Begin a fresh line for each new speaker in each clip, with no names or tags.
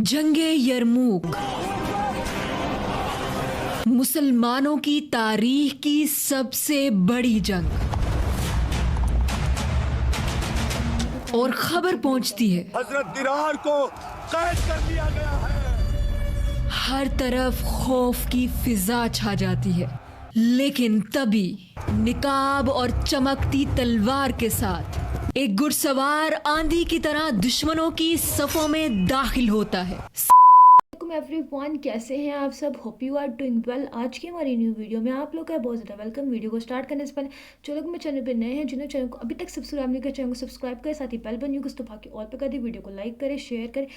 जंगे Yarmouk मुसलमानों की तारीख की सबसे बड़ी जंग। और खबर पहुंचती है
हजरत दिरार को कैद कर लिया गया है।
हर तरफ खौफ की फिजा छा जाती है, लेकिन तभी निकाब और चमकती तलवार के साथ एक घुड़सवार आंधी की तरह दुश्मनों की सफों में दाखिल होता है।
एवरीवन, कैसे हैं आप सब? Hope you are doing well. आज की हमारी न्यू वीडियो में आप लोग का बहुत ज़्यादा वेलकम। वीडियो को स्टार्ट करने से पहले जो लोग मेरे चैनल पे नए हैं, जिन्होंने चैनल को अभी तक सब्सक्राइब नहीं किया, चैनल को सब्सक्राइब करें, साथ ही बेल बन को दबा के ऑल पे कर दी, वीडियो को लाइक करें, शेयर करें।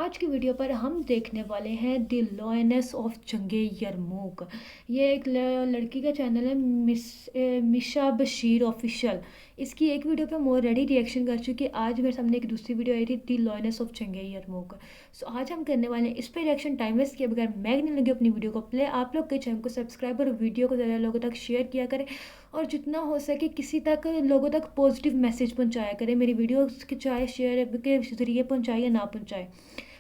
आज की वीडियो पर हम देखने वाले हैं द लॉयनेस ऑफ जंगे यरमूक। ये एक लड़की का चैनल है, मिशा बशीर ऑफिशियल। इसकी एक वीडियो पे मैं ऑलरेडी रिएक्शन कर चुकी। आज मेरे सामने एक दूसरी वीडियो आई थी, द लॉयनेस ऑफ जंगे यरमूक। सो आज हम करने वाले हैं इस पर रिएक्शन। टाइम वेस्ट किए बगैर मैं नहीं लगी अपनी वीडियो को प्ले। आप लोग के चैनल को सब्सक्राइब और वीडियो को ज़्यादा लोगों तक शेयर किया करें, और जितना हो सके किसी तक लोगों तक पॉजिटिव मैसेज पहुंचाया करें। मेरी वीडियो चाहे शेयर के ज़रिए पहुंचाए या ना पहुंचाए,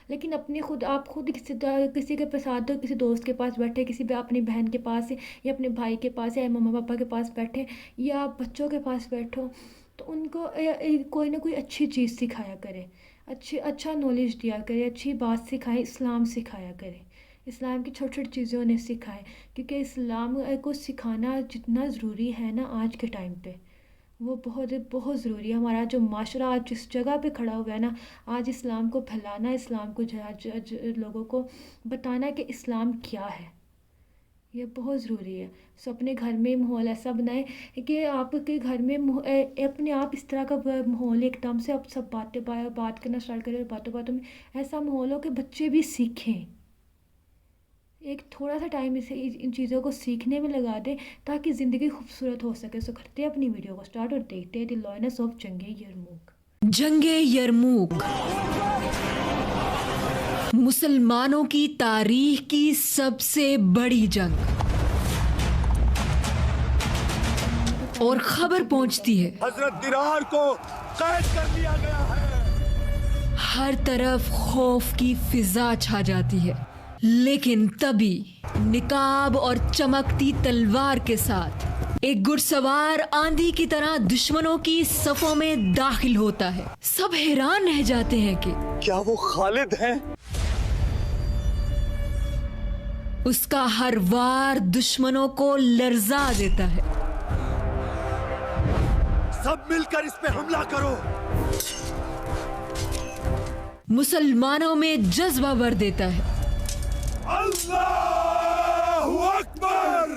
लेकिन अपने आप खुद किसी के साथ हो, किसी दोस्त के पास बैठे, किसी अपनी बहन के पास या अपने भाई के पास या मम्मा पापा के पास बैठे या आप बच्चों के पास बैठो, तो उनको कोई ना कोई अच्छी चीज़ सिखाया करें, अच्छा नॉलेज दिया करें, अच्छी बात सिखाएं, इस्लाम सिखाया करें। इस्लाम की छोटी छोटी चीज़ें उन्हें सिखाएं, क्योंकि इस्लाम को सिखाना जितना ज़रूरी है ना आज के टाइम पे, वो बहुत बहुत ज़रूरी है। हमारा जो माशरा आज जिस जगह पे खड़ा हुआ है ना, आज इस्लाम को फैलाना, इस्लाम को लोगों को बताना कि इस्लाम क्या है, ये बहुत ज़रूरी है। सो अपने घर में माहौल ऐसा बनाएं कि आपके घर में अपने आप इस तरह का माहौल एकदम से आप सब बात करना स्टार्ट करें, बातों में ऐसा माहौल हो कि बच्चे भी सीखें। एक थोड़ा सा टाइम इसे इन चीज़ों को सीखने में लगा दें ताकि ज़िंदगी खूबसूरत हो सके। सो करते हैं अपनी वीडियो को स्टार्ट और देखते हैं द लॉयनेस ऑफ जंगे यरमूक।
जंगे यरमूक मुसलमानों की तारीख की सबसे बड़ी जंग। और खबर पहुंचती है
हजरत दिरार को कैद कर लिया गया है।
हर तरफ खौफ की फिजा छा जाती है, लेकिन तभी निकाब और चमकती तलवार के साथ एक घुड़सवार आंधी की तरह दुश्मनों की सफों में दाखिल होता है। सब हैरान रह जाते हैं कि
क्या वो खालिद हैं?
उसका हर वार दुश्मनों को लर्जा देता है।
सब मिलकर इस पे हमला करो।
मुसलमानों में जज्बा भर देता है।
अल्लाहु अकबर!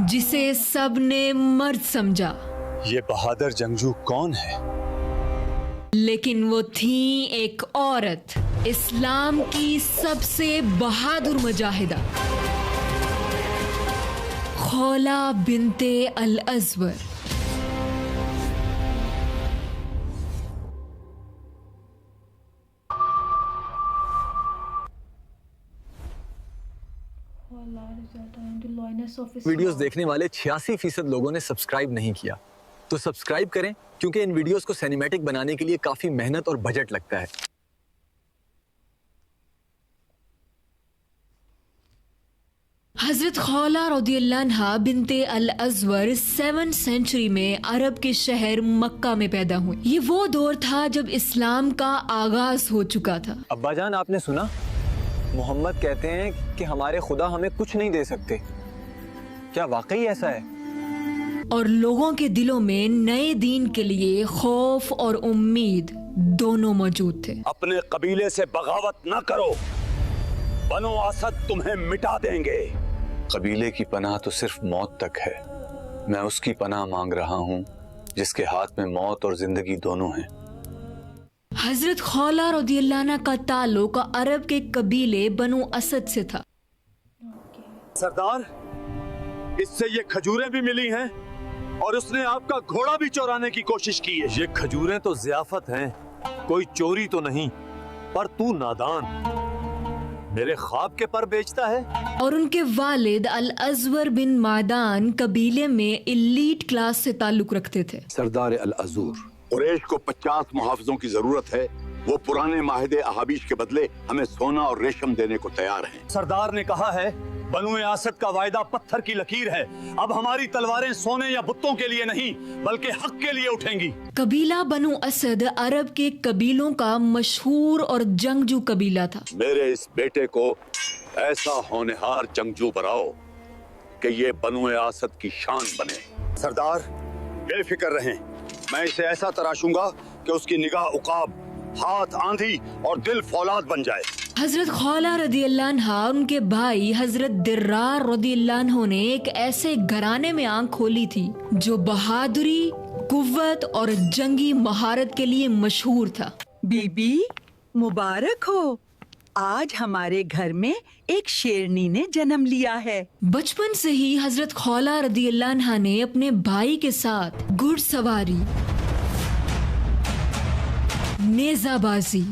जिसे सबने मर्द समझा।
ये बहादुर जंगजू कौन है?
लेकिन वो थी एक औरत, इस्लाम की सबसे बहादुर मुजाहिदा, खौला बिनते अल अज़वर।
वीडियोस देखने वाले 86% लोगों ने सब्सक्राइब नहीं किया, तो सब्सक्राइब करें, क्योंकि इन वीडियोस को सिनेमैटिक बनाने के लिए काफी मेहनत और बजट लगता है।
हजरत खौला रज़ियल्लाहु अन्हा बिनते अल अज़वर 7th सेंचुरी में अरब के शहर मक्का में पैदा हुई। ये वो दौर था जब इस्लाम का आगाज हो चुका था।
अब्बा जान, आपने सुना? मोहम्मद कहते हैं कि हमारे खुदा हमें कुछ नहीं दे सकते। क्या वाकई ऐसा है?
और लोगों के दिलों में नए दीन के लिए खौफ और उम्मीद दोनों मौजूद थे।
अपने कबीले से बगावत न करो, बनो असद तुम्हें मिटा देंगे।
कबीले की पनाह तो सिर्फ मौत तक है। मैं उसकी पनाह मांग रहा हूँ जिसके हाथ में मौत और जिंदगी दोनों हैं।
हजरत खौला रज़ियल्लाहु अन्हा का ताल्लुक अरब के कबीले बनु असद से था।
सरदार, इससे ये खजूरें भी मिली हैं और उसने आपका घोड़ा भी चुराने की कोशिश की है।
ये खजूरें तो ज़ियाफत हैं, कोई चोरी तो नहीं। पर तू नादान मेरे ख्वाब के पर बेचता है।
और उनके वालिद अल अज़वर बिन मादान कबीले में इलीट क्लास से ताल्लुक रखते थे।
सरदार अल अज़ूर,
कुरैश को 50 मुहाफिजों की जरूरत है
वो पुराने माहिदे अहाबीश के बदले हमें सोना और रेशम देने को तैयार हैं।
सरदार ने कहा है बनु आसद का वायदा पत्थर की लकीर है। अब हमारी तलवारें सोने या बुत्तों के लिए नहीं बल्कि हक के लिए उठेंगी।
कबीला बनु असद अरब के कबीलों का मशहूर और जंगजू कबीला था।
मेरे इस बेटे को ऐसा होनहार जंगजू बनाओ कि ये बनु आसद की शान बने।
सरदार बेफिक्र रहें, मैं इसे ऐसा तराशूंगा कि उसकी निगाह उकाब, हाथ आंधी और दिल फौलाद बन जाए।
हजरत खौला रदी अल्लाह अन्हा उनके भाई हजरत दिर्रार रदी अल्लाह अन्हु ने एक ऐसे घराने में आंख खोली थी जो बहादुरी, कुव्वत और जंगी महारत के लिए मशहूर था।
बीबी मुबारक हो, आज हमारे घर में एक शेरनी ने जन्म लिया है।
बचपन से ही हजरत खौला रदी अल्लाह अन्हा ने अपने भाई के साथ घुड़सवारी, नेजाबाजी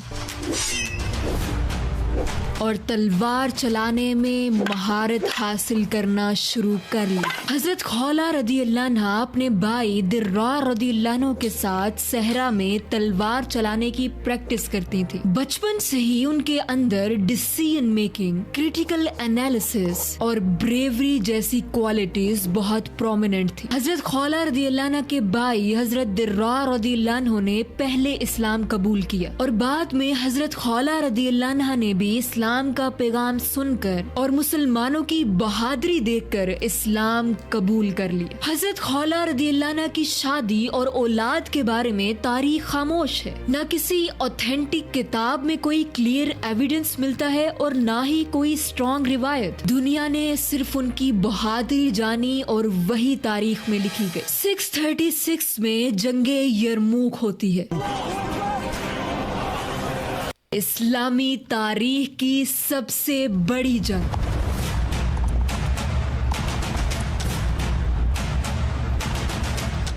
और तलवार चलाने में महारत हासिल करना शुरू कर ली। हजरत खौला रदी अल्लाह अन्हा अपने भाई दिर्रार रदी अल्लाह अन्हु के साथ सहरा में तलवार चलाने की प्रैक्टिस करती थी। बचपन से ही उनके अंदर डिसीजन मेकिंग, क्रिटिकल एनालिसिस और ब्रेवरी जैसी क्वालिटीज बहुत प्रोमिनेंट थी। हजरत खौला रदी अल्लाह अन्हा के भाई हजरत दिर्रार रदी अल्लाह अन्हु ने पहले इस्लाम कबूल किया और बाद में हजरत खौला रदी अल्लाह अन्हा ने भी इस्लाम का पैगाम सुनकर और मुसलमानों की बहादुरी देखकर इस्लाम कबूल कर लिया। हजरत खौला रदी अल्लाह अन्हा की शादी और औलाद के बारे में तारीख खामोश है। न किसी ऑथेंटिक किताब में कोई क्लियर एविडेंस मिलता है और न ही कोई स्ट्रॉन्ग रिवायत। दुनिया ने सिर्फ उनकी बहादुरी जानी और वही तारीख में लिखी गई। 636 में जंगे यरमूक होती है, इस्लामी तारीख की सबसे बड़ी जंग।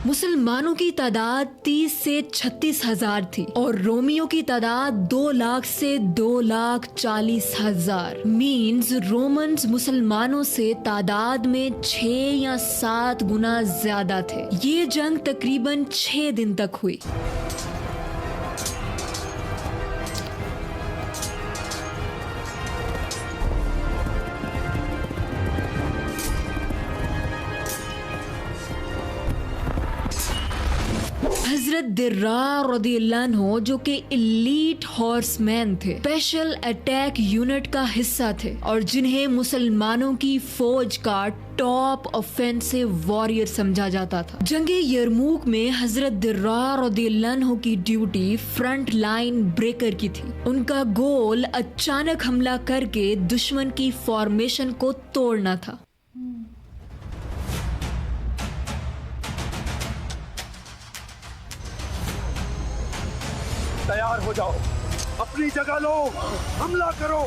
मुसलमानों की तादाद 30 से 36 हजार थी और रोमियों की तादाद 2 लाख से 2,40,000। मीन्स रोमन्स मुसलमानों से तादाद में 6 या 7 गुना ज्यादा थे। ये जंग तकरीबन 6 दिन तक हुई। हजरत दिर्रार रदी अल्लाह अन्हु जो कि एलीट हॉर्समैन थे, स्पेशल अटैक यूनिट का हिस्सा थे और जिन्हें मुसलमानों की फौज का टॉप ऑफेंसिव वॉरियर समझा जाता था। जंगे यरमूक में हजरत दिर्रार रदी अल्लाह अन्हु की ड्यूटी फ्रंट लाइन ब्रेकर की थी। उनका गोल अचानक हमला करके दुश्मन की फॉर्मेशन को तोड़ना था।
तैयार हो जाओ, अपनी जगह लो, हमला करो।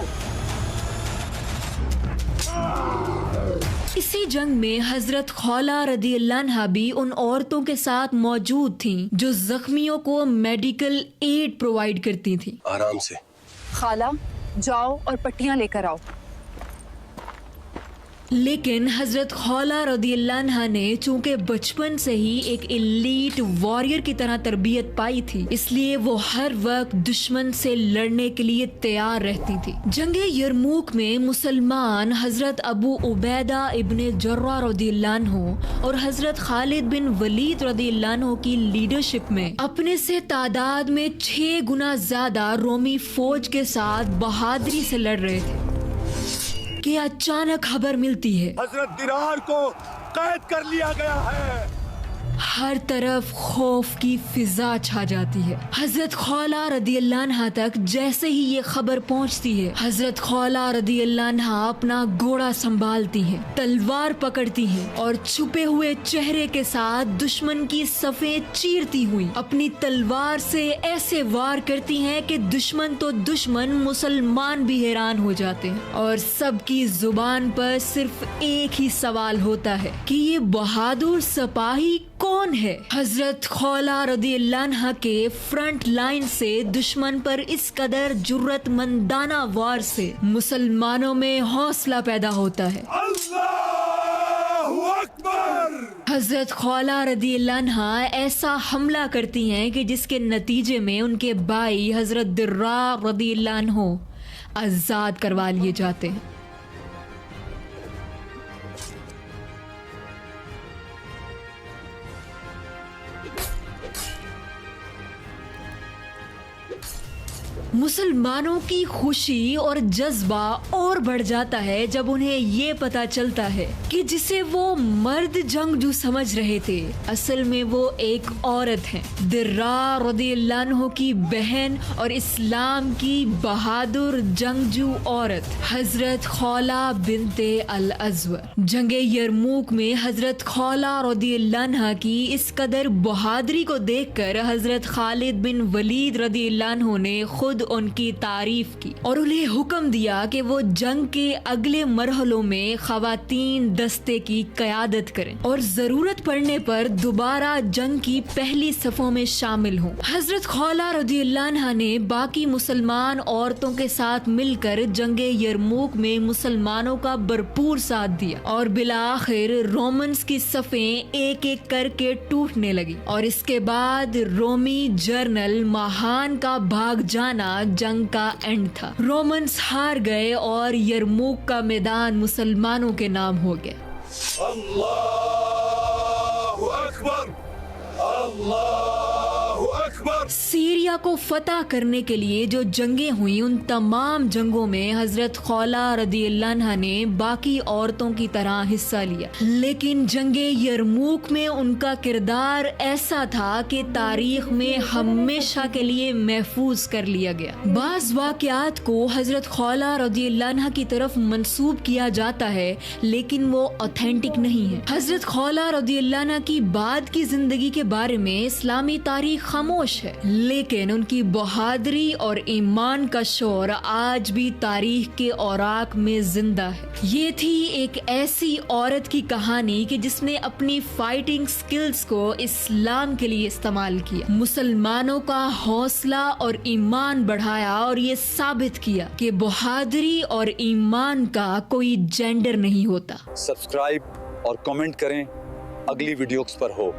इसी जंग में हजरत खौला रदी अल्लाह अन्हा भी उन औरतों के साथ मौजूद थीं जो जख्मियों को मेडिकल एड प्रोवाइड करती थीं।
आराम से।
खाला जाओ और पट्टियां लेकर आओ।
लेकिन हजरत खौला रदी अल्लाह अन्हा ने चूंकि बचपन से ही एक एलीट वॉरियर की तरह तरबियत पाई थी, इसलिए वो हर वक्त दुश्मन से लड़ने के लिए तैयार रहती थी। जंगे यरमूक में मुसलमान हजरत अबू उबैदा इब्ने जर्रा रदी अल्लाह अन्हु और हजरत खालिद बिन वलीद रदी अल्लाह अन्हु की लीडरशिप में अपने से तादाद में 6 गुना ज्यादा रोमी फौज के साथ बहादुरी से लड़ रहे थे कि अचानक खबर मिलती है
हजरत दिरार को कैद कर लिया गया है।
हर तरफ खौफ की फिजा छा जाती है। हजरत खौला रदी अल्लाह अन्हा तक जैसे ही ये खबर पहुंचती है, हजरत खौला रदी अल्लाह अन्हा अपना घोड़ा संभालती हैं, तलवार पकड़ती हैं और छुपे हुए चेहरे के साथ दुश्मन की सफेद चीरती हुई अपनी तलवार से ऐसे वार करती हैं कि दुश्मन तो दुश्मन, मुसलमान भी हैरान हो जाते हैं और सबकी जुबान पर सिर्फ एक ही सवाल होता है कि ये बहादुर सिपाही कौन है। हजरत खौला रदी अल्लाह अन्हा के फ्रंट लाइन से दुश्मन पर इस कदर जुर्रतमंदाना वार से मुसलमानों में हौसला पैदा होता है।
अल्लाहु अकबर।
हजरत खौला रदियल्लाहु अन्हा ऐसा हमला करती हैं कि जिसके नतीजे में उनके भाई हजरत दिर्रार रदियल्लाहु अन्हु आजाद करवा लिए जाते हैं। मुसलमानों की खुशी और जज्बा और बढ़ जाता है जब उन्हें ये पता चलता है कि जिसे वो मर्द जंगजू समझ रहे थे असल में वो एक औरत है, दिर्रार रदियल्लाहु अन्हु की बहन और इस्लाम की बहादुर जंगजू औरत हजरत खौला बिनते अल अज़वर। जंगे यरमूक में हजरत खौला रदियल्लाहु अन्हा की इस कदर बहादुरी को देखकर हजरत खालिद बिन वलीद रदियल्लाहु अन्हु ने खुद उनकी तारीफ की और उन्हें हुक्म दिया कि वो जंग के अगले मरहलों में खवातीन दस्ते की क़यादत करें और जरूरत पड़ने पर दोबारा जंग की पहली सफों में शामिल हों। हजरत खौला रदियल्लाहु अन्हा ने बाकी मुसलमान औरतों के साथ मिलकर जंगे यरमूक में मुसलमानों का भरपूर साथ दिया और बिलाखिर रोमन्स की सफ़ें एक एक करके टूटने लगी और इसके बाद रोमी जर्नल महान का भाग जाना जंग का एंड था। रोमन्स हार गए और यरमूक का मैदान मुसलमानों के नाम हो गया।
अल्लाहु अकबर, अल्लाहु अकबर।
सीरिया को फतह करने के लिए जो जंगें हुई उन तमाम जंगों में हजरत खौला रदियल्लाहु अन्हा ने बाकी औरतों की तरह हिस्सा लिया, लेकिन जंगे यरमूक में उनका किरदार ऐसा था कि तारीख में हमेशा के लिए महफूज कर लिया गया। बाज़ वाक़यात को हजरत खौला रदियल्लाहु अन्हा की तरफ मंसूब किया जाता है लेकिन वो ऑथेंटिक नहीं है। हजरत खौला रदियल्लाहु अन्हा की बाद की जिंदगी के बारे में इस्लामी तारीख खामोश है, लेकिन उनकी बहादुरी और ईमान का शोर आज भी तारीख के औराक में जिंदा है। ये थी एक ऐसी औरत की कहानी कि जिसने अपनी फाइटिंग स्किल्स को इस्लाम के लिए इस्तेमाल किया, मुसलमानों का हौसला और ईमान बढ़ाया और ये साबित किया कि बहादुरी और ईमान का कोई जेंडर नहीं होता।
सब्सक्राइब और कमेंट करें अगली वीडियोस पर हो।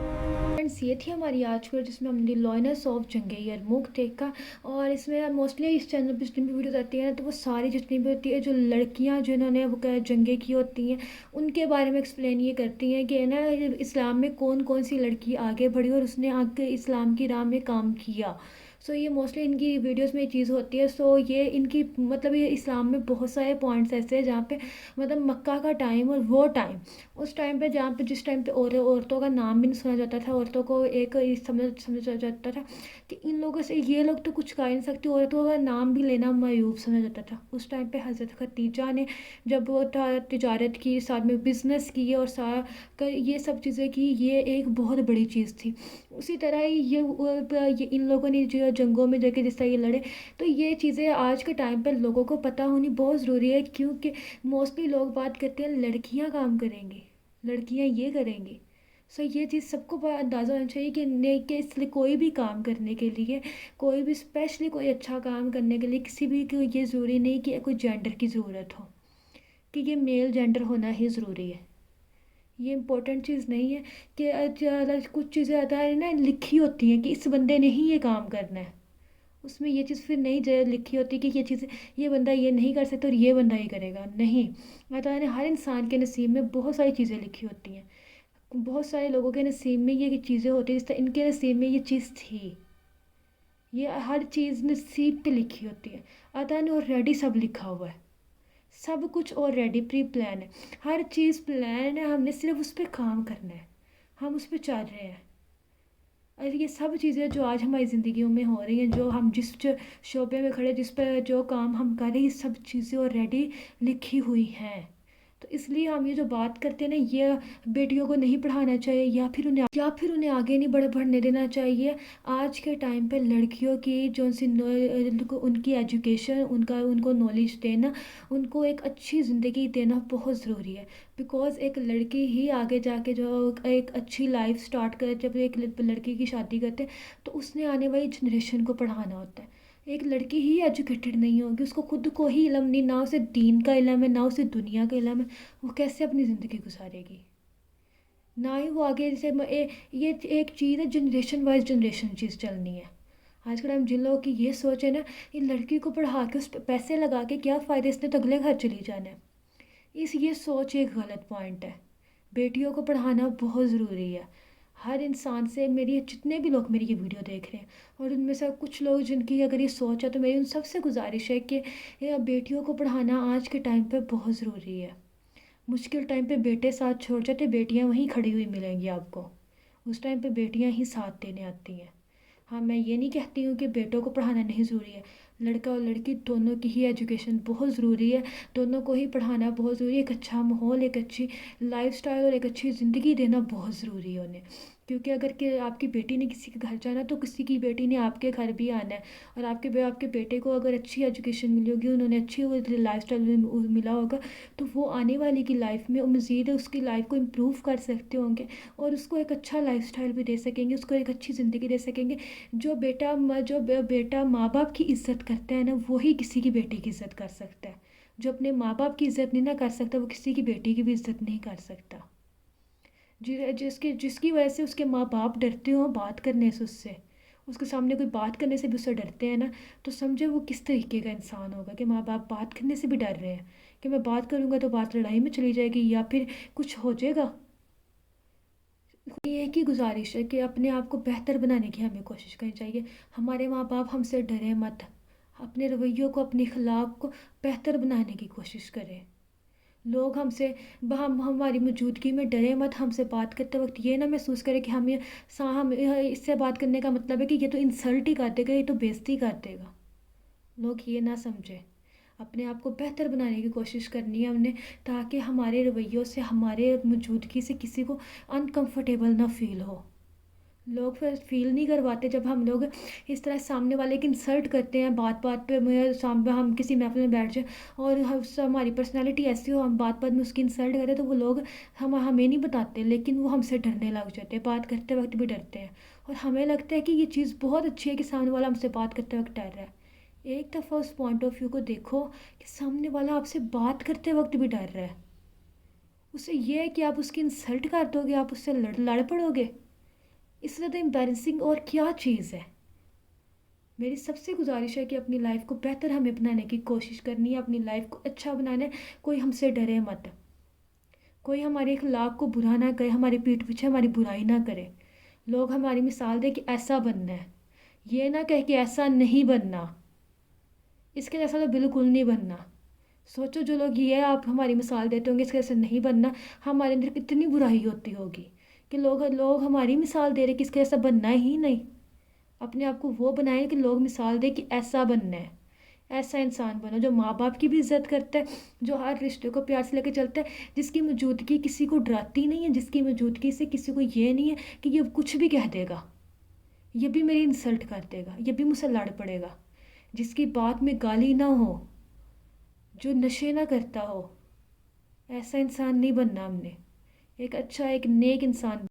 फ्रेंड्स, ये थी हमारी आज की जिसमें हमने लॉयनेस ऑफ जंगे यरमूक देखा और इसमें मोस्टली इस चैनल पर जितनी भी वीडियोस आती हैं तो वो सारी जितनी भी होती है जो लड़कियां जिन्होंने वो जंगे की होती हैं उनके बारे में एक्सप्लेन ये करती हैं कि ना इस्लाम में कौन कौन सी लड़की आगे बढ़ी और उसने आगे इस्लाम की राह में काम किया। सो ये मोस्टली इनकी वीडियोस में ये चीज़ होती है। सो ये इनकी मतलब ये इस्लाम में बहुत सारे पॉइंट्स ऐसे हैं जहाँ पे मतलब मक्का का टाइम और वो टाइम उस टाइम पे जहाँ पे जिस टाइम पे औरतों का नाम भी नहीं सुना जाता था, औरतों को एक समझा जाता था कि इन लोगों से ये लोग तो कुछ कर नहीं सकती, औरतों का नाम भी लेना मायूब समझा जाता था। उस टाइम पे हज़रत खदीजा ने जब वो तिजारत की, साथ में बिज़नेस की और सारा ये सब चीज़ें की, ये एक बहुत बड़ी चीज़ थी। उसी तरह ही ये इन लोगों ने जो जंगों में जाके जिस तरह ये लड़े, तो ये चीज़ें आज के टाइम पर लोगों को पता होनी बहुत ज़रूरी है, क्योंकि मोस्टली लोग बात करते हैं लड़कियां काम करेंगी, लड़कियां ये करेंगी। सो ये चीज़ सबको अंदाज़ा होना चाहिए कि इसलिए कोई भी काम करने के लिए, कोई भी स्पेशली कोई अच्छा काम करने के लिए किसी भी को ये ज़रूरी नहीं कि कोई जेंडर की ज़रूरत हो, कि ये मेल जेंडर होना ही ज़रूरी है। ये इम्पोर्टेंट चीज़ नहीं है कि कुछ चीज़ें आता है ना लिखी होती हैं कि इस बंदे ने ही ये काम करना है, उसमें ये चीज़ फिर नहीं लिखी होती कि ये चीज़ ये बंदा ये नहीं कर सकता और ये बंदा ही करेगा। नहीं, अल्लाह ने हर इंसान के नसीब में बहुत सारी चीज़ें लिखी होती हैं, बहुत सारे लोगों के नसीब में ये चीज़ें होती हैं, जिस तरह इनके नसीब में ये चीज़ थी। ये हर चीज़ नसीब पे लिखी होती है। अल्लाह ने ऑलरेडी सब लिखा हुआ है, सब कुछ ऑलरेडी प्री प्लान है, हर चीज़ प्लान है, हमने सिर्फ उस पर काम करना है, हम उस पर चल रहे हैं। और ये सब चीज़ें जो आज हमारी ज़िंदगियों में हो रही हैं, जो हम जिस शोबे में खड़े, जिस पर जो काम हम कर रहे हैं, ये सब चीज़ें ऑलरेडी लिखी हुई हैं। तो इसलिए हम ये जो बात करते हैं ना, ये बेटियों को नहीं पढ़ाना चाहिए या फिर उन्हें आगे नहीं बढ़ने देना चाहिए। आज के टाइम पे लड़कियों की जो उनकी एजुकेशन, उनको नॉलेज देना, उनको एक अच्छी ज़िंदगी देना बहुत ज़रूरी है। बिकॉज़ एक लड़की ही आगे जाके जो एक अच्छी लाइफ स्टार्ट करे, जब एक लड़की की शादी करते हैं तो उसने आने वाली जनरेशन को पढ़ाना होता है। एक लड़की ही एजुकेटेड नहीं होगी, उसको खुद को ही इल्म नहीं, ना उसे दीन का इल्म है, ना उसे दुनिया का इल्म है, वो कैसे अपनी ज़िंदगी गुजारेगी। ना ही वो आगे जैसे ये एक चीज़ है, जनरेशन वाइज जनरेशन चीज़ चलनी है। आजकल हम जिन लोगों की ये सोच है ना, ये लड़की को पढ़ा के उस पे पैसे लगा के क्या फ़ायदा, इसने तो अगले घर चली जाना है। ये सोच एक गलत पॉइंट है। बेटियों को पढ़ाना बहुत ज़रूरी है। हर इंसान से, मेरी जितने भी लोग मेरी ये वीडियो देख रहे हैं और उनमें से कुछ लोग जिनकी अगर ये सोच है, तो मेरी उन सबसे गुजारिश है कि ये बेटियों को पढ़ाना आज के टाइम पे बहुत ज़रूरी है। मुश्किल टाइम पे बेटे साथ छोड़ जाते, बेटियां वहीं खड़ी हुई मिलेंगी आपको। उस टाइम पे बेटियां ही साथ देने आती हैं। हाँ, मैं ये नहीं कहती हूँ कि बेटों को पढ़ाना नहीं ज़रूरी है। लड़का और लड़की दोनों की ही एजुकेशन बहुत ज़रूरी है। दोनों को ही पढ़ाना बहुत ज़रूरी है। एक अच्छा माहौल, एक अच्छी लाइफस्टाइल और एक अच्छी ज़िंदगी देना बहुत ज़रूरी है उन्हें। क्योंकि अगर कि आपकी बेटी ने किसी के घर जाना, तो किसी की बेटी ने आपके घर भी आना है। और आपके बेटे को अगर अच्छी एजुकेशन मिली होगी, उन्होंने अच्छी लाइफस्टाइल मिला होगा, तो वो आने वाली की लाइफ में मज़ीद उसकी लाइफ को इम्प्रूव कर सकते होंगे और उसको एक अच्छा लाइफस्टाइल भी दे सकेंगे, उसको एक अच्छी ज़िंदगी दे सकेंगे। जो बेटा माँ बाप की इज़्ज़त करता है ना, वही किसी की बेटी की इज़्ज़त कर सकता है। जो अपने माँ बाप की इज़्ज़त नहीं ना कर सकता, वो किसी की बेटी की भी इज़्ज़त नहीं कर सकता। जिसकी वजह से उसके माँ बाप डरते हो बात करने से, उसके सामने कोई बात करने से भी उससे डरते हैं ना, तो समझे वो किस तरीके का इंसान होगा कि माँ बाप बात करने से भी डर रहे हैं कि मैं बात करूँगा तो बात लड़ाई में चली जाएगी या फिर कुछ हो जाएगा। एक ही गुजारिश है कि अपने आप को बेहतर बनाने की हमें कोशिश करनी चाहिए। हमारे माँ बाप हमसे डरे मत, अपने रवैयों को, अपने अखलाक को बेहतर बनाने की कोशिश करें। लोग हमसे हम हमारी मौजूदगी में डरे मत। हमसे बात करते वक्त ये ना महसूस करें कि हम इससे बात करने का मतलब है कि ये तो इंसल्ट ही कर देगा, ये तो बेइज्जती कर देगा। लोग ये ना समझें। अपने आप को बेहतर बनाने की कोशिश करनी है हमने, ताकि हमारे रवैयों से, हमारे मौजूदगी से किसी को अनकंफर्टेबल ना फील हो। लोग फिर फील नहीं करवाते जब हम लोग इस तरह सामने वाले की इंसल्ट करते हैं बात बात पे। मेरे सामने हम किसी महफिल में बैठ जाए और हमारी पर्सनालिटी ऐसी हो, हम बात बात में उसकी इंसल्ट करें, तो वो लोग हमें नहीं बताते, लेकिन वो हमसे डरने लग जाते हैं। बात करते वक्त भी डरते हैं और हमें लगता है कि ये चीज़ बहुत अच्छी है कि सामने वाला हमसे बात करते वक्त डर रहा है। एक दफ़ा उस पॉइंट ऑफ व्यू को देखो कि सामने वाला आपसे बात करते वक्त भी डर रहा है। उसे ये है कि आप उसकी इंसल्ट कर दोगे, आप उससे लड़ पड़ोगे। इससे ज़्यादा एम्बैरेसिंग और क्या चीज़ है। मेरी सबसे गुजारिश है कि अपनी लाइफ को बेहतर हमें बनाने की कोशिश करनी है, अपनी लाइफ को अच्छा बनाना है। कोई हमसे डरे मत, कोई हमारे अखलाक को बुरा ना करे, हमारी पीठ पीछे हमारी बुराई ना करे। लोग हमारी मिसाल दे कि ऐसा बनना है, ये ना कहे कि ऐसा नहीं बनना, इसके जैसा तो बिल्कुल नहीं बनना। सोचो, जो लोग ये आप हमारी मिसाल देते होंगे इसके जैसे नहीं बनना, हमारे अंदर कितनी बुराई होती होगी कि लोग हमारी मिसाल दे रहे कि इसके ऐसा बनना ही नहीं। अपने आप को वो बनाएं कि लोग मिसाल दे कि ऐसा बनना है। ऐसा इंसान बनो जो माँ बाप की भी इज़्ज़त करता है, जो हर रिश्ते को प्यार से लेकर चलता है, जिसकी मौजूदगी किसी को डराती नहीं है, जिसकी मौजूदगी से किसी को ये नहीं है कि ये कुछ भी कह देगा, ये भी मेरी इंसल्ट कर देगा, ये भी मुझसे लड़ पड़ेगा। जिसकी बात में गाली ना हो, जो नशे ना करता हो, ऐसा इंसान नहीं बनना हमने। एक अच्छा, एक नेक इंसान